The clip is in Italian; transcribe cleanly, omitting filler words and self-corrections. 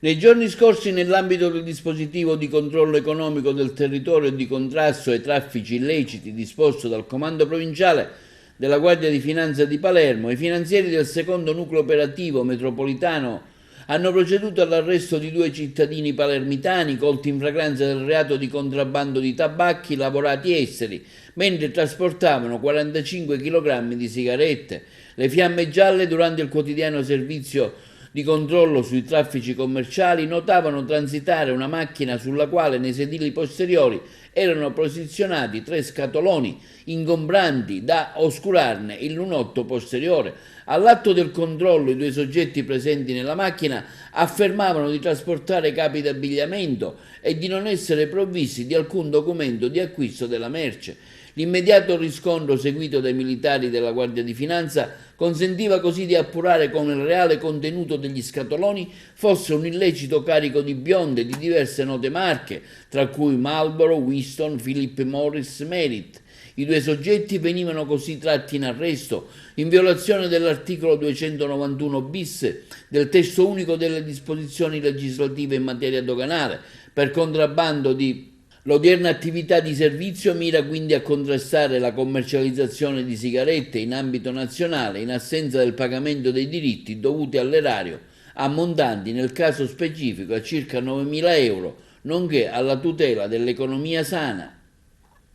Nei giorni scorsi, nell'ambito del dispositivo di controllo economico del territorio e di contrasto ai traffici illeciti disposto dal Comando Provinciale della Guardia di Finanza di Palermo, i finanzieri del secondo nucleo operativo metropolitano hanno proceduto all'arresto di due cittadini palermitani colti in flagranza del reato di contrabbando di tabacchi lavorati esteri, mentre trasportavano 45 kg di sigarette. Le fiamme gialle, durante il quotidiano servizio di controllo sui traffici commerciali, notavano transitare una macchina sulla quale nei sedili posteriori erano posizionati 3 scatoloni ingombranti da oscurarne il lunotto posteriore. All'atto del controllo, i due soggetti presenti nella macchina affermavano di trasportare capi d'abbigliamento e di non essere provvisti di alcun documento di acquisto della merce. L'immediato riscontro seguito dai militari della Guardia di Finanza consentiva così di appurare come il reale contenuto degli scatoloni fosse un illecito carico di bionde di diverse note marche, tra cui Marlboro, Winston, Philip Morris, Merit. I due soggetti venivano così tratti in arresto in violazione dell'articolo 291 bis del testo unico delle disposizioni legislative in materia doganale per contrabbando di. L'odierna attività di servizio mira quindi a contrastare la commercializzazione di sigarette in ambito nazionale in assenza del pagamento dei diritti dovuti all'erario, ammontanti nel caso specifico a circa 9.000 euro, nonché alla tutela dell'economia sana